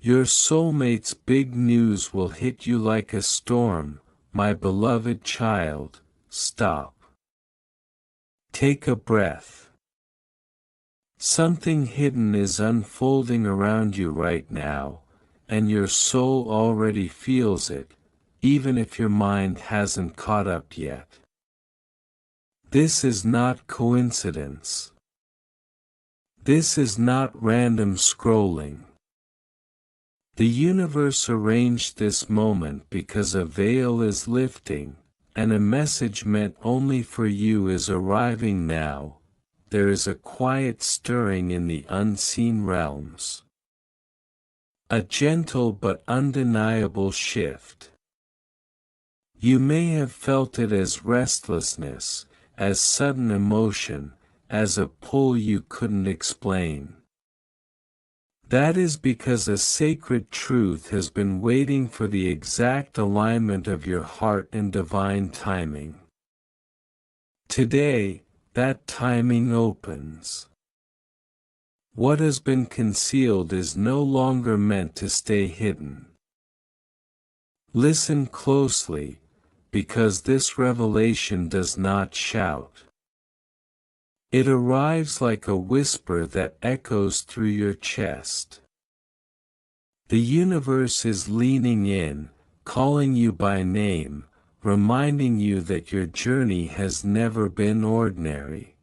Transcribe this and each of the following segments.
Your soulmate's big news will hit you like a storm, my beloved child. Stop. Take a breath. Something hidden is unfolding around you right now, and your soul already feels it, even if your mind hasn't caught up yet. This is not coincidence. This is not random scrolling. The universe arranged this moment because a veil is lifting, and a message meant only for you is arriving now. There is a quiet stirring in the unseen realms. A gentle but undeniable shift. You may have felt it as restlessness, as sudden emotion, as a pull you couldn't explain. That is because a sacred truth has been waiting for the exact alignment of your heart and divine timing. Today, that timing opens. What has been concealed is no longer meant to stay hidden. Listen closely, because this revelation does not shout. It arrives like a whisper that echoes through your chest. The universe is leaning in, calling you by name, reminding you that your journey has never been ordinary.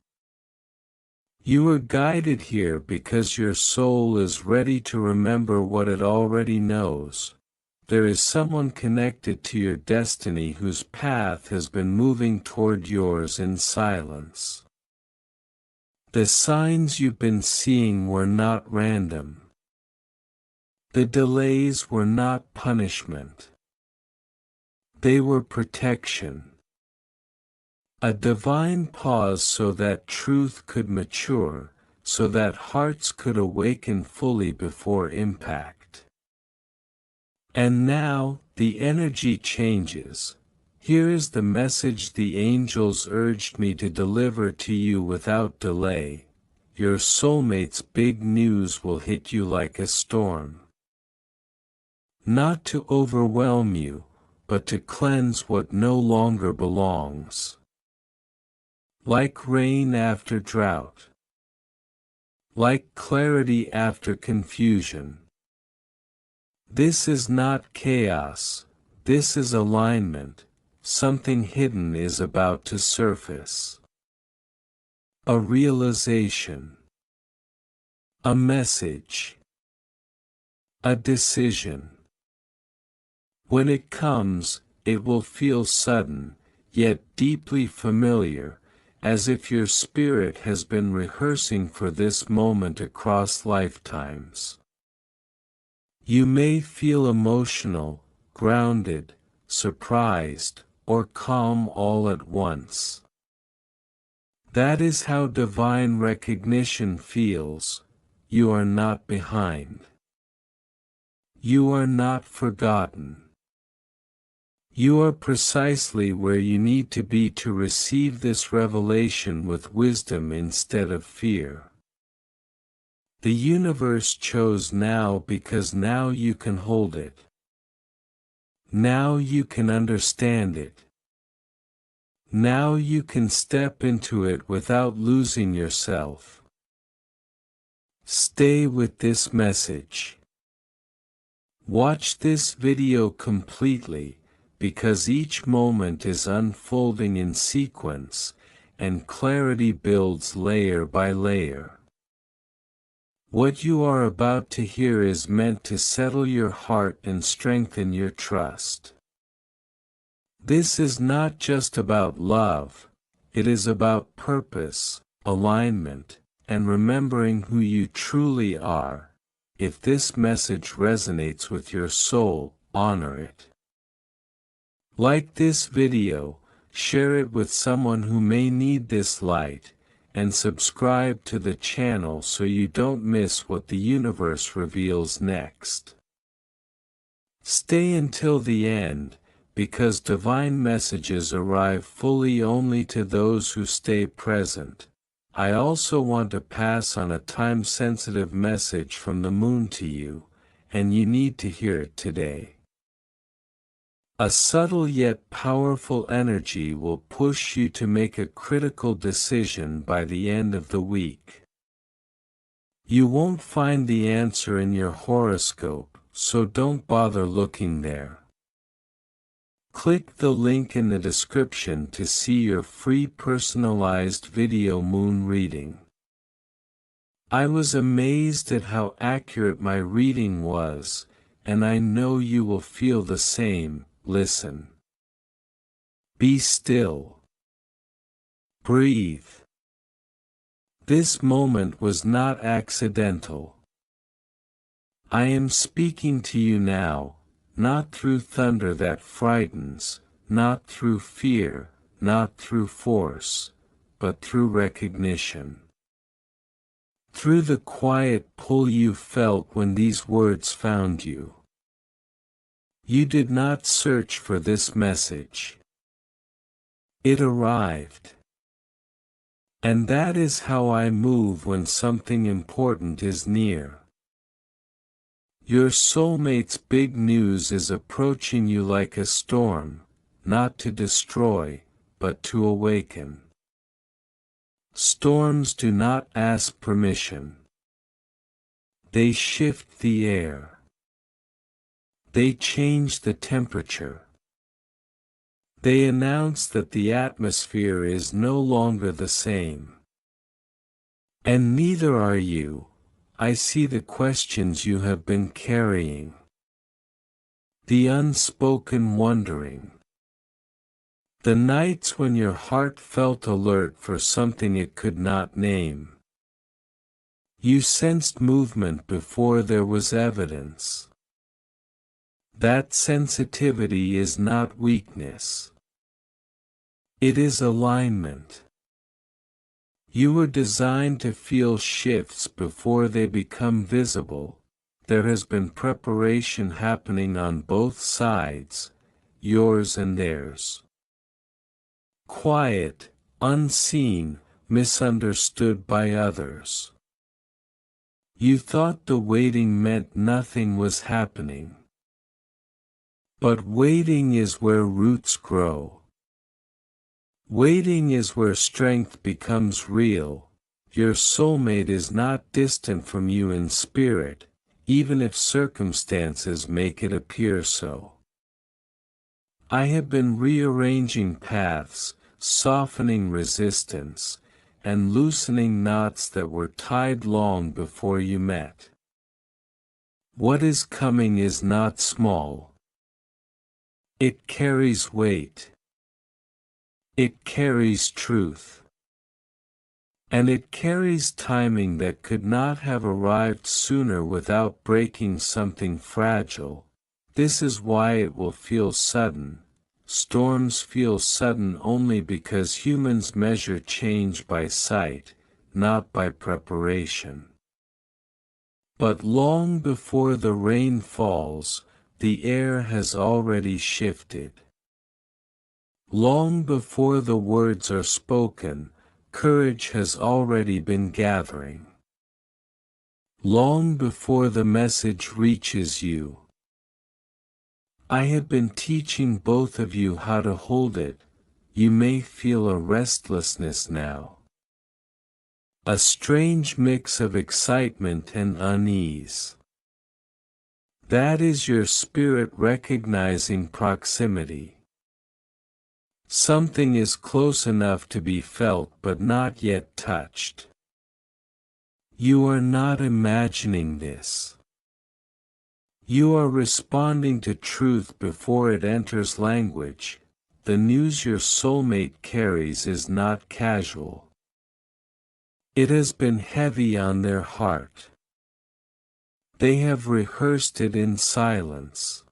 You are guided here because your soul is ready to remember what it already knows. There is someone connected to your destiny whose path has been moving toward yours in silence. The signs you've been seeing were not random. The delays were not punishment. They were protection. A divine pause so that truth could mature, so that hearts could awaken fully before impact. And now, the energy changes. Here is the message the angels urged me to deliver to you without delay. Your soulmate's big news will hit you like a storm. Not to overwhelm you, but to cleanse what no longer belongs. Like rain after drought. Like clarity after confusion. This is not chaos, this is alignment. Something hidden is about to surface. A realization. A message. A decision. When it comes, it will feel sudden, yet deeply familiar, as if your spirit has been rehearsing for this moment across lifetimes. You may feel emotional, grounded, surprised, or calm all at once. That is how divine recognition feels. You are not behind. You are not forgotten. You are precisely where you need to be to receive this revelation with wisdom instead of fear. The universe chose now because now you can hold it. Now you can understand it. Now you can step into it without losing yourself. Stay with this message. Watch this video completely, because each moment is unfolding in sequence, and clarity builds layer by layer. What you are about to hear is meant to settle your heart and strengthen your trust. This is not just about love, it is about purpose, alignment, and remembering who you truly are. If this message resonates with your soul, honor it. Like this video, share it with someone who may need this light, and subscribe to the channel so you don't miss what the universe reveals next. Stay until the end, because divine messages arrive fully only to those who stay present. I also want to pass on a time-sensitive message from the moon to you, and you need to hear it today. A subtle yet powerful energy will push you to make a critical decision by the end of the week. You won't find the answer in your horoscope, so don't bother looking there. Click the link in the description to see your free personalized video moon reading. I was amazed at how accurate my reading was, and I know you will feel the same. Listen. Be still. Breathe. This moment was not accidental. I am speaking to you now, not through thunder that frightens, not through fear, not through force, but through recognition. Through the quiet pull you felt when these words found you. You did not search for this message. It arrived. And that is how I move when something important is near. Your soulmate's big news is approaching you like a storm, not to destroy, but to awaken. Storms do not ask permission. They shift the air. They change the temperature. They announce that the atmosphere is no longer the same. And neither are you. I see the questions you have been carrying. The unspoken wondering. The nights when your heart felt alert for something it could not name. You sensed movement before there was evidence. That sensitivity is not weakness. It is alignment. You were designed to feel shifts before they become visible. There has been preparation happening on both sides, yours and theirs. Quiet, unseen, misunderstood by others. You thought the waiting meant nothing was happening. But waiting is where roots grow. Waiting is where strength becomes real. Your soulmate is not distant from you in spirit, even if circumstances make it appear so. I have been rearranging paths, softening resistance, and loosening knots that were tied long before you met. What is coming is not small. It carries weight. It carries truth. And it carries timing that could not have arrived sooner without breaking something fragile. This is why it will feel sudden. Storms feel sudden only because humans measure change by sight, not by preparation. But long before the rain falls, the air has already shifted. Long before the words are spoken, courage has already been gathering. Long before the message reaches you. I have been teaching both of you how to hold it. You may feel a restlessness now. A strange mix of excitement and unease. That is your spirit recognizing proximity. Something is close enough to be felt but not yet touched. You are not imagining this. You are responding to truth before it enters language. The news your soulmate carries is not casual. It has been heavy on their heart. They have rehearsed it in silence.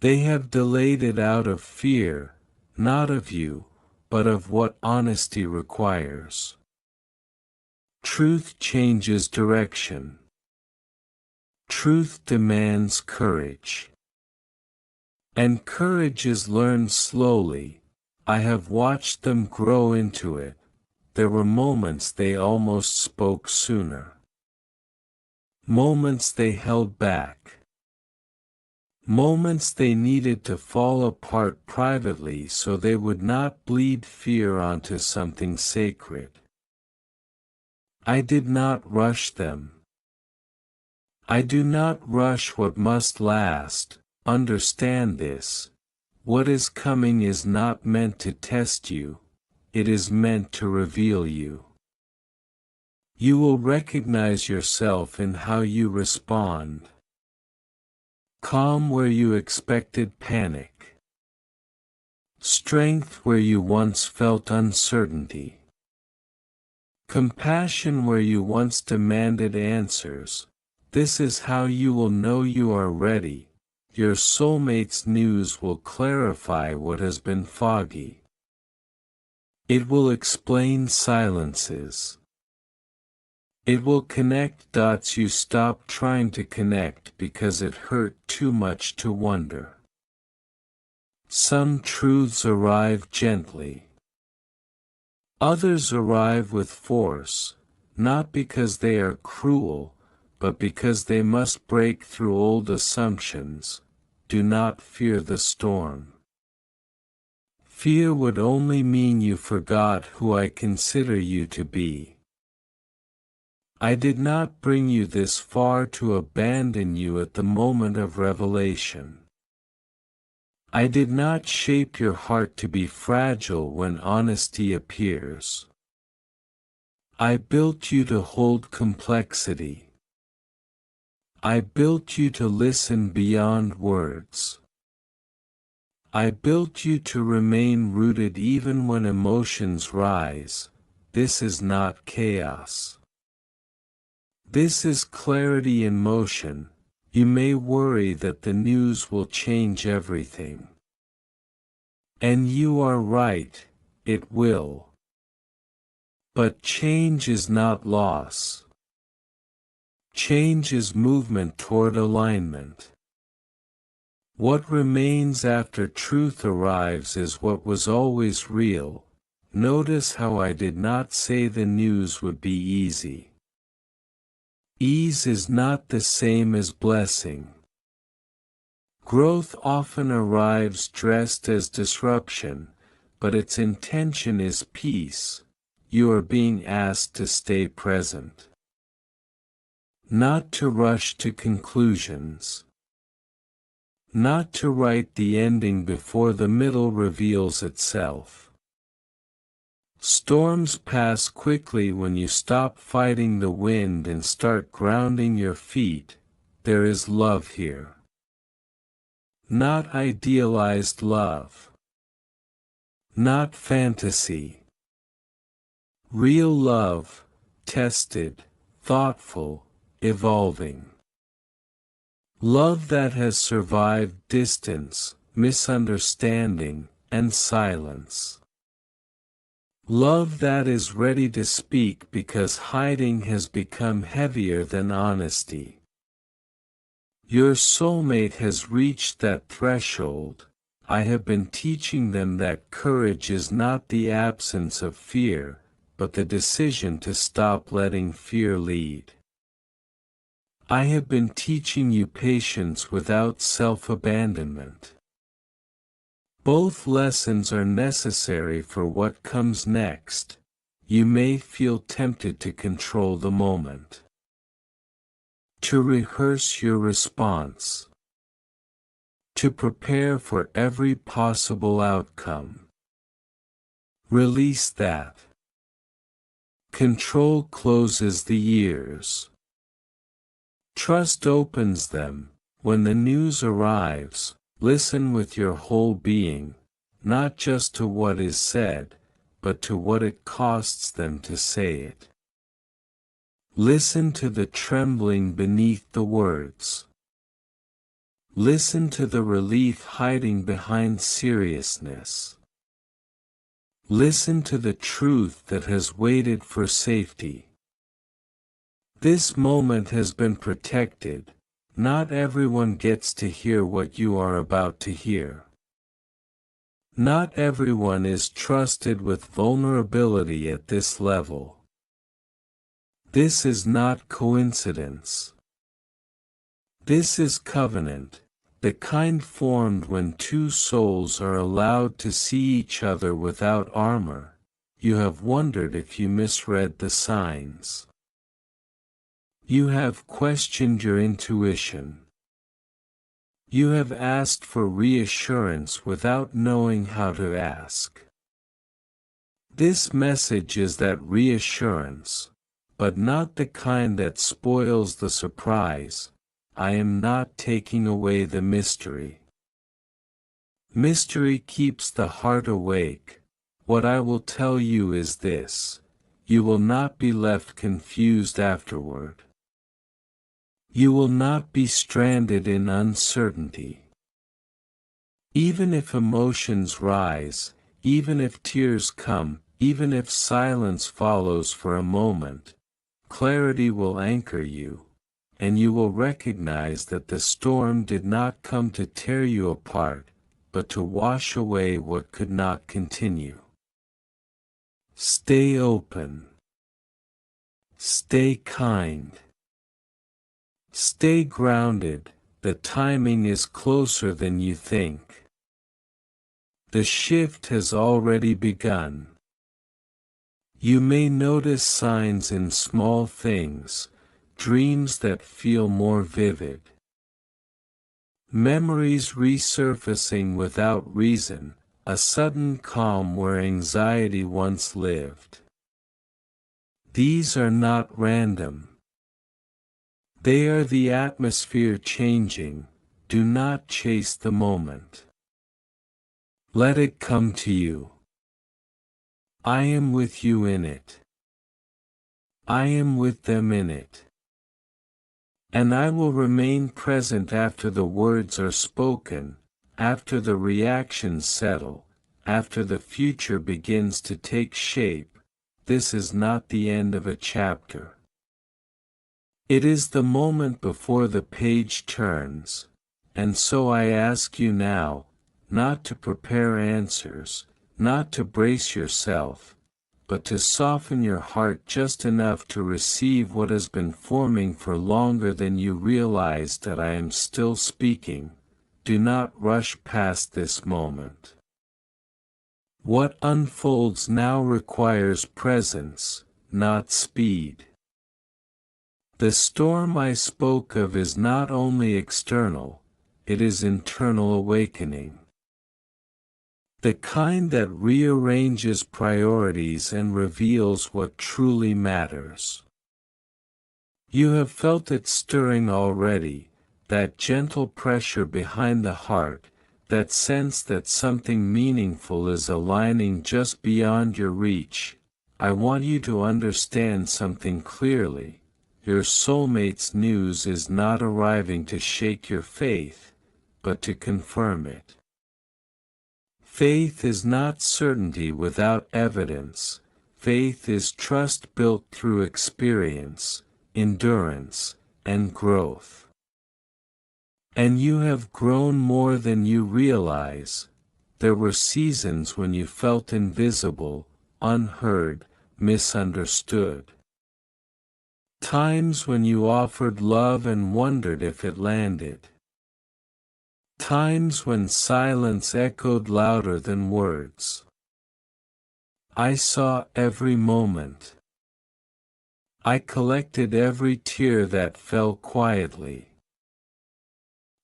They have delayed it out of fear, not of you, but of what honesty requires. Truth changes direction. Truth demands courage. And courage is learned slowly. I have watched them grow into it. There were moments they almost spoke sooner. moments they held back, moments they needed to fall apart privately so they would not bleed fear onto something sacred. I did not rush them. I do not rush what must last. Understand this. What is coming is not meant to test you, it is meant to reveal you. You will recognize yourself in how you respond. Calm where you expected panic. Strength where you once felt uncertainty. Compassion where you once demanded answers. This is how you will know you are ready. Your soulmate's news will clarify what has been foggy. It will explain silences. It will connect dots you stopped trying to connect because it hurt too much to wonder. Some truths arrive gently. Others arrive with force, not because they are cruel, but because they must break through old assumptions. Do not fear the storm. Fear would only mean you forgot who I consider you to be. I did not bring you this far to abandon you at the moment of revelation. I did not shape your heart to be fragile when honesty appears. I built you to hold complexity. I built you to listen beyond words. I built you to remain rooted even when emotions rise. This is not chaos. This is clarity in motion. You may worry that the news will change everything. And you are right, it will. But change is not loss. Change is movement toward alignment. What remains after truth arrives is what was always real. Notice how I did not say the news would be easy. Ease is not the same as blessing. Growth often arrives dressed as disruption, but its intention is peace. You are being asked to stay present. Not to rush to conclusions. Not to write the ending before the middle reveals itself. Storms pass quickly when you stop fighting the wind and start grounding your feet. There is love here. Not idealized love. Not fantasy. Real love, tested, thoughtful, evolving. Love that has survived distance, misunderstanding, and silence. Love that is ready to speak because hiding has become heavier than honesty. Your soulmate has reached that threshold. I have been teaching them that courage is not the absence of fear, but the decision to stop letting fear lead. I have been teaching you patience without self-abandonment. Both lessons are necessary for what comes next. You may feel tempted to control the moment. To rehearse your response. To prepare for every possible outcome. Release that. Control closes the ears. Trust opens them. When the news arrives, listen with your whole being, not just to what is said, but to what it costs them to say it. Listen to the trembling beneath the words. Listen to the relief hiding behind seriousness. Listen to the truth that has waited for safety. This moment has been protected. Not everyone gets to hear what you are about to hear. Not everyone is trusted with vulnerability at this level. This is not coincidence. This is covenant, the kind formed when two souls are allowed to see each other without armor. You have wondered if you misread the signs. You have questioned your intuition. You have asked for reassurance without knowing how to ask. This message is that reassurance, but not the kind that spoils the surprise. I am not taking away the mystery. Mystery keeps the heart awake. What I will tell you is this: you will not be left confused afterward. You will not be stranded in uncertainty. Even if emotions rise, even if tears come, even if silence follows for a moment, clarity will anchor you, and you will recognize that the storm did not come to tear you apart, but to wash away what could not continue. Stay open. Stay kind. Stay grounded. The timing is closer than you think. The shift has already begun. You may notice signs in small things, dreams that feel more vivid, memories resurfacing without reason, a sudden calm where anxiety once lived. These are not random. They are the atmosphere changing. Do not chase the moment. Let it come to you. I am with you in it. I am with them in it. And I will remain present after the words are spoken, after the reactions settle, after the future begins to take shape. This is not the end of a chapter. It is the moment before the page turns, and so I ask you now, not to prepare answers, not to brace yourself, but to soften your heart just enough to receive what has been forming for longer than you realize that I am still speaking. Do not rush past this moment. What unfolds now requires presence, not speed. The storm I spoke of is not only external, it is internal awakening. The kind that rearranges priorities and reveals what truly matters. You have felt it stirring already, that gentle pressure behind the heart, that sense that something meaningful is aligning just beyond your reach. I want you to understand something clearly. Your soulmate's news is not arriving to shake your faith, but to confirm it. Faith is not certainty without evidence. Faith is trust built through experience, endurance, and growth. And you have grown more than you realize. There were seasons when you felt invisible, unheard, misunderstood. Times when you offered love and wondered if it landed. Times when silence echoed louder than words. I saw every moment. I collected every tear that fell quietly.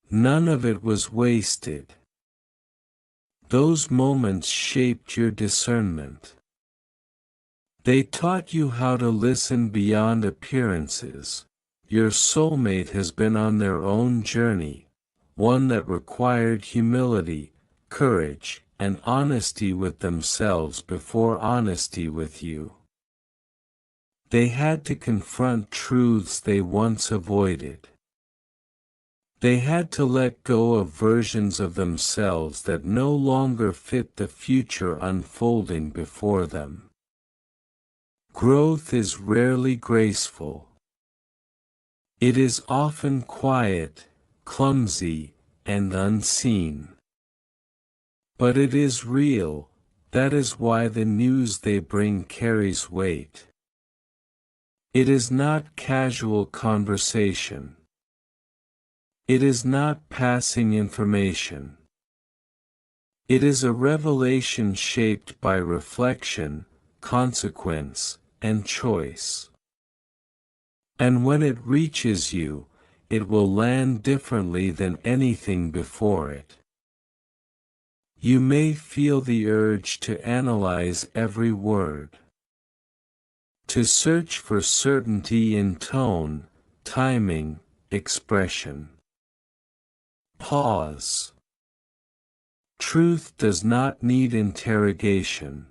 None of it was wasted. Those moments shaped your discernment. They taught you how to listen beyond appearances. Your soulmate has been on their own journey, one that required humility, courage, and honesty with themselves before honesty with you. They had to confront truths they once avoided. They had to let go of versions of themselves that no longer fit the future unfolding before them. Growth is rarely graceful. It is often quiet, clumsy, and unseen. But it is real. That is why the news they bring carries weight. It is not casual conversation. It is not passing information. It is a revelation shaped by reflection, consequence, and choice. And when it reaches you, it will land differently than anything before it. You may feel the urge to analyze every word, to search for certainty in tone, timing, expression. Pause. Truth does not need interrogation.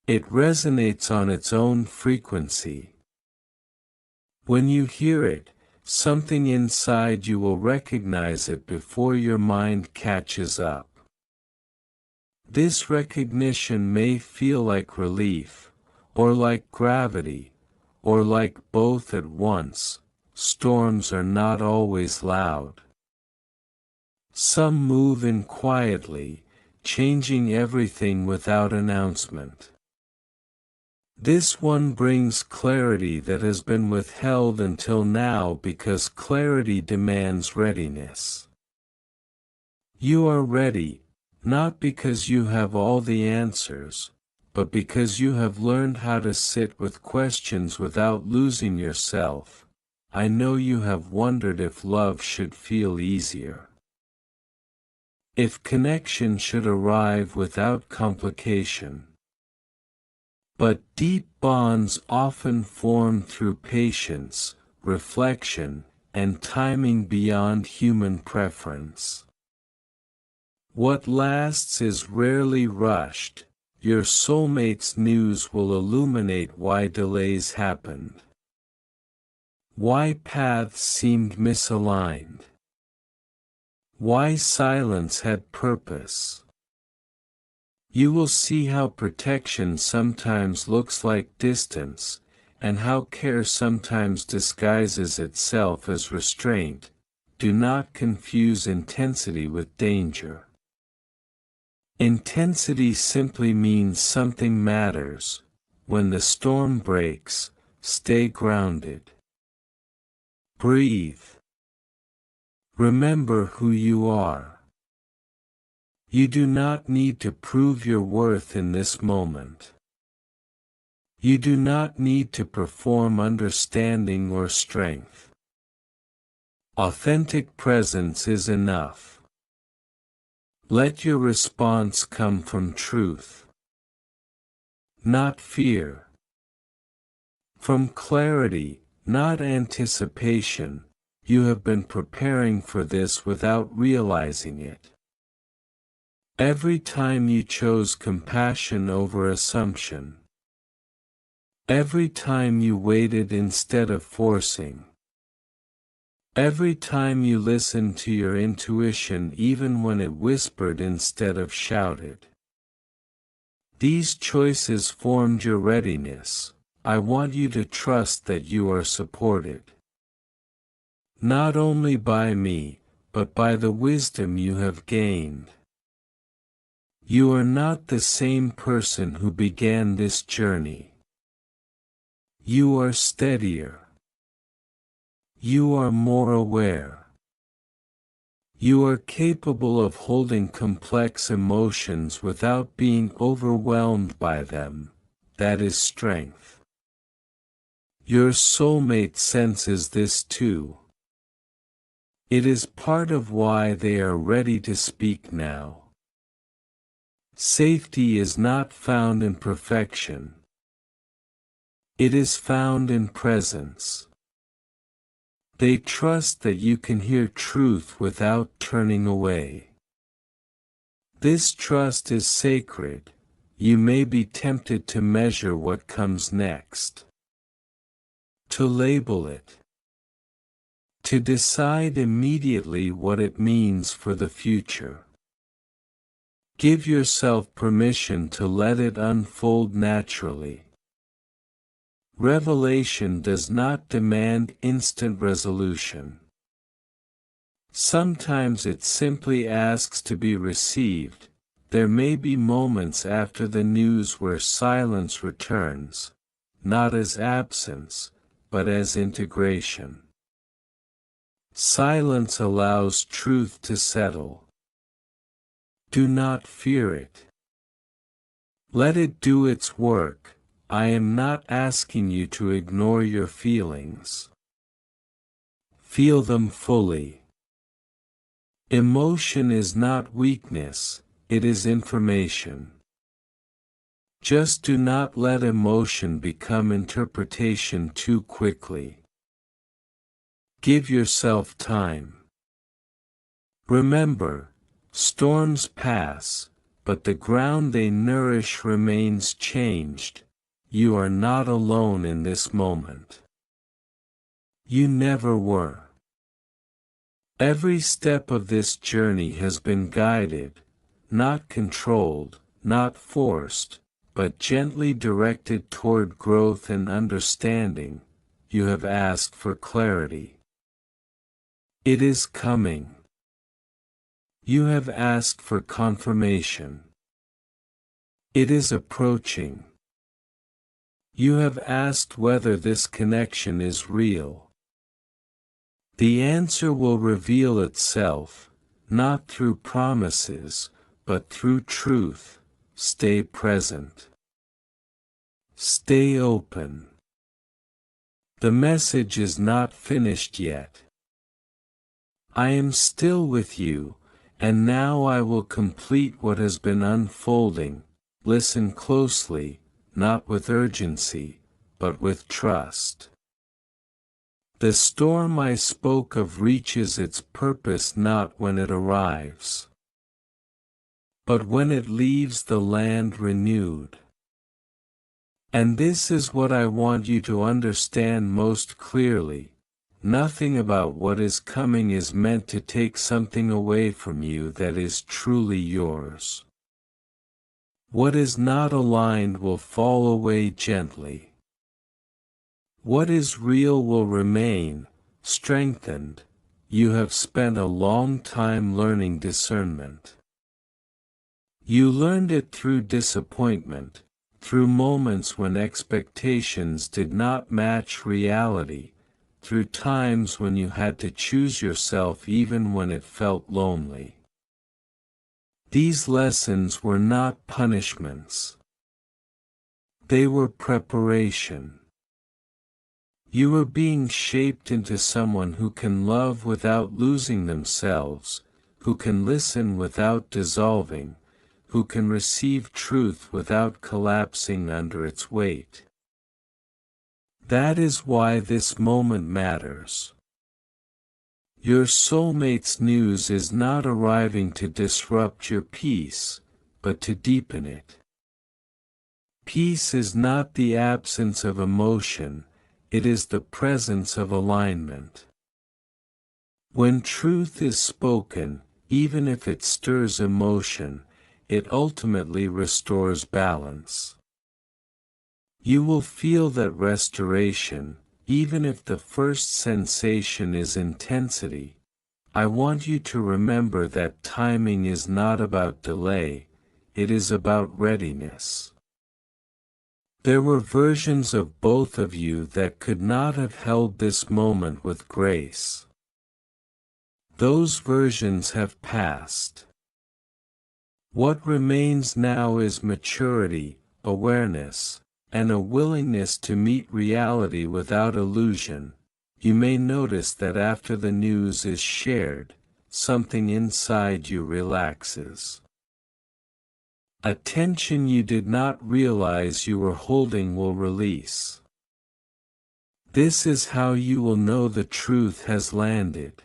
It resonates on its own frequency. When you hear it, something inside you will recognize it before your mind catches up. This recognition may feel like relief, or like gravity, or like both at once. Storms are not always loud. Some move in quietly, changing everything without announcement. This one brings clarity that has been withheld until now because clarity demands readiness. You are ready, not because you have all the answers, but because you have learned how to sit with questions without losing yourself. I know you have wondered if love should feel easier. If connection should arrive without complication. But deep bonds often form through patience, reflection, and timing beyond human preference. What lasts is rarely rushed. Your soulmate's news will illuminate why delays happened, why paths seemed misaligned, why silence had purpose. You will see how protection sometimes looks like distance, and how care sometimes disguises itself as restraint. Do not confuse intensity with danger. Intensity simply means something matters. When the storm breaks, stay grounded. Breathe. Remember who you are. You do not need to prove your worth in this moment. You do not need to perform understanding or strength. Authentic presence is enough. Let your response come from truth, not fear. From clarity, not anticipation. You have been preparing for this without realizing it. Every time you chose compassion over assumption. Every time you waited instead of forcing. Every time you listened to your intuition even when it whispered instead of shouted. These choices formed your readiness. I want you to trust that you are supported. Not only by me, but by the wisdom you have gained. You are not the same person who began this journey. You are steadier. You are more aware. You are capable of holding complex emotions without being overwhelmed by them. That is strength. Your soulmate senses this too. It is part of why they are ready to speak now. Safety is not found in perfection. It is found in presence. They trust that you can hear truth without turning away. This trust is sacred. You may be tempted to measure what comes next, to label it, to decide immediately what it means for the future. Give yourself permission to let it unfold naturally. Revelation does not demand instant resolution. Sometimes it simply asks to be received. There may be moments after the news where silence returns, not as absence, but as integration. Silence allows truth to settle. Do not fear it. Let it do its work. I am not asking you to ignore your feelings. Feel them fully. Emotion is not weakness, it is information. Just do not let emotion become interpretation too quickly. Give yourself time. Remember, storms pass, but the ground they nourish remains changed. You are not alone in this moment. You never were. Every step of this journey has been guided, not controlled, not forced, but gently directed toward growth and understanding. You have asked for clarity. It is coming. You have asked for confirmation. It is approaching. You have asked whether this connection is real. The answer will reveal itself, not through promises, but through truth. Stay present. Stay open. The message is not finished yet. I am still with you, and now I will complete what has been unfolding. Listen closely, not with urgency, but with trust. The storm I spoke of reaches its purpose not when it arrives, but when it leaves the land renewed. And this is what I want you to understand most clearly. Nothing about what is coming is meant to take something away from you that is truly yours. What is not aligned will fall away gently. What is real will remain, strengthened. You have spent a long time learning discernment. You learned it through disappointment, through moments when expectations did not match reality, through times when you had to choose yourself even when it felt lonely. These lessons were not punishments. They were preparation. You are being shaped into someone who can love without losing themselves, who can listen without dissolving, who can receive truth without collapsing under its weight. That is why this moment matters. Your soulmate's news is not arriving to disrupt your peace, but to deepen it. Peace is not the absence of emotion, it is the presence of alignment. When truth is spoken, even if it stirs emotion, it ultimately restores balance. You will feel that restoration, even if the first sensation is intensity. I want you to remember that timing is not about delay, it is about readiness. There were versions of both of you that could not have held this moment with grace. Those versions have passed. What remains now is maturity, awareness, and a willingness to meet reality without illusion. You may notice that after the news is shared, something inside you relaxes. A tension you did not realize you were holding will release. This is how you will know the truth has landed.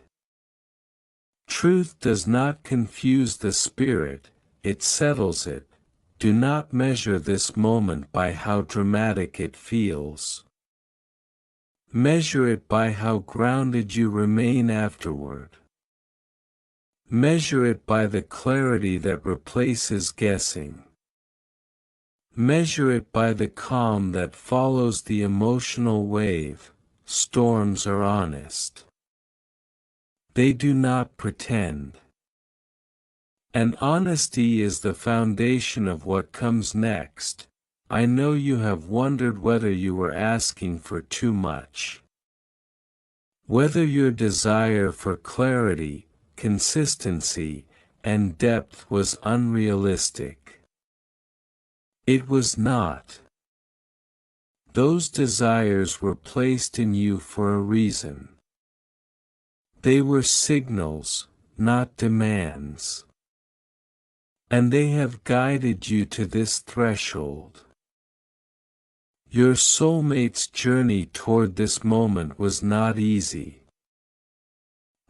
Truth does not confuse the spirit, it settles it. Do not measure this moment by how dramatic it feels. Measure it by how grounded you remain afterward. Measure it by the clarity that replaces guessing. Measure it by the calm that follows the emotional wave. Storms are honest. They do not pretend. And honesty is the foundation of what comes next. I know you have wondered whether you were asking for too much. Whether your desire for clarity, consistency, and depth was unrealistic. It was not. Those desires were placed in you for a reason. They were signals, not demands. And they have guided you to this threshold. Your soulmate's journey toward this moment was not easy.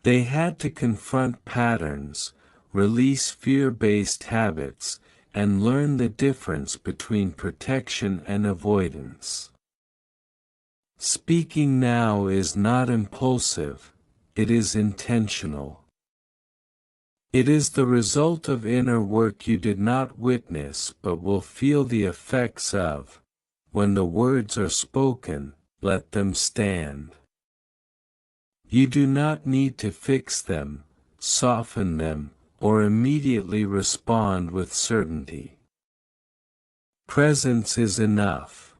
They had to confront patterns, release fear-based habits, and learn the difference between protection and avoidance. Speaking now is not impulsive, it is intentional. It is the result of inner work you did not witness but will feel the effects of. When the words are spoken, let them stand. You do not need to fix them, soften them, or immediately respond with certainty. Presence is enough.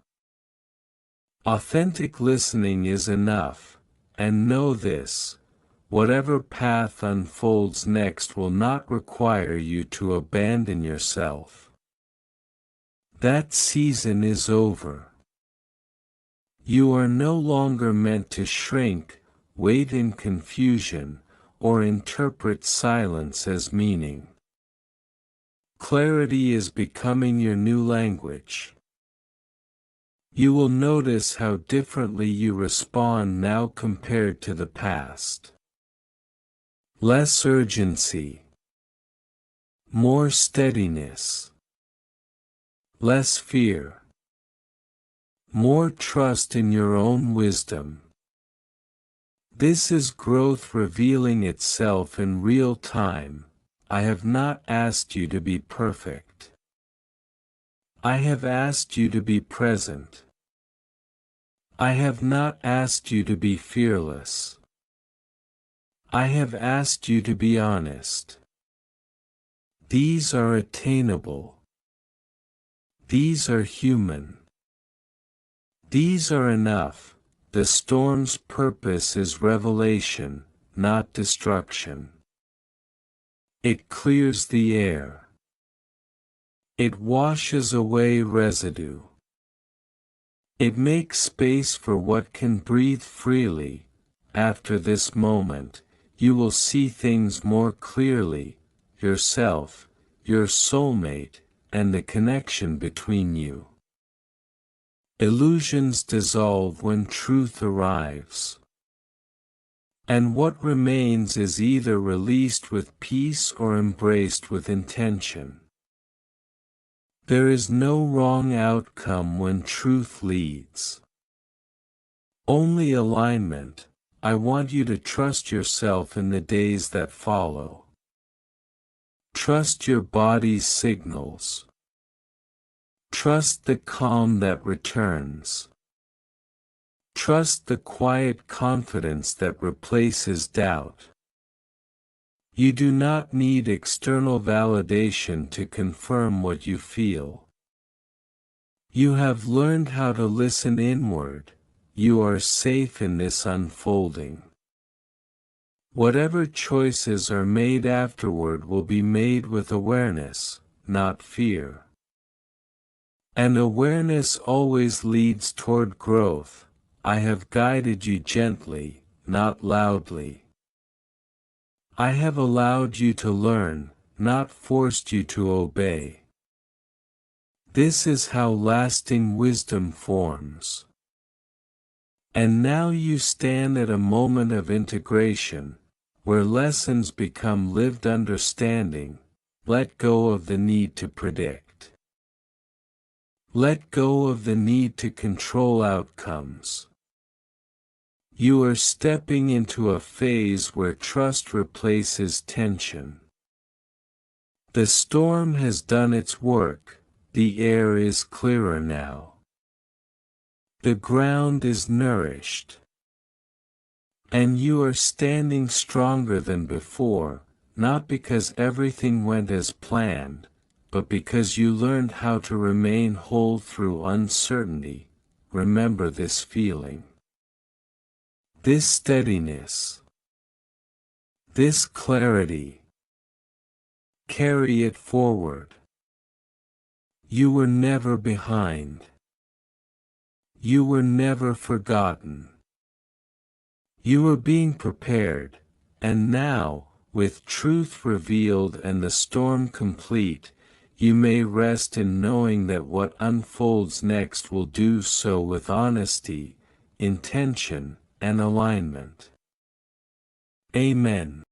Authentic listening is enough, and know this: whatever path unfolds next will not require you to abandon yourself. That season is over. You are no longer meant to shrink, wait in confusion, or interpret silence as meaning. Clarity is becoming your new language. You will notice how differently you respond now compared to the past. Less urgency. More steadiness. Less fear. More trust in your own wisdom. This is growth revealing itself in real time. I have not asked you to be perfect. I have asked you to be present. I have not asked you to be fearless. I have asked you to be honest. These are attainable. These are human. These are enough. The storm's purpose is revelation, not destruction. It clears the air. It washes away residue. It makes space for what can breathe freely. After this moment, you will see things more clearly, yourself, your soulmate, and the connection between you. Illusions dissolve when truth arrives. And what remains is either released with peace or embraced with intention. There is no wrong outcome when truth leads. Only alignment. I want you to trust yourself in the days that follow. Trust your body's signals. Trust the calm that returns. Trust the quiet confidence that replaces doubt. You do not need external validation to confirm what you feel. You have learned how to listen inward. You are safe in this unfolding. Whatever choices are made afterward will be made with awareness, not fear. And awareness always leads toward growth. I have guided you gently, not loudly. I have allowed you to learn, not forced you to obey. This is how lasting wisdom forms. And now you stand at a moment of integration, where lessons become lived understanding. Let go of the need to predict. Let go of the need to control outcomes. You are stepping into a phase where trust replaces tension. The storm has done its work, the air is clearer now. The ground is nourished. And you are standing stronger than before, not because everything went as planned, but because you learned how to remain whole through uncertainty. Remember this feeling. this steadiness, this clarity. Carry it forward. You were never behind. You were never forgotten. You were being prepared, and now, with truth revealed and the storm complete, you may rest in knowing that what unfolds next will do so with honesty, intention, and alignment. Amen.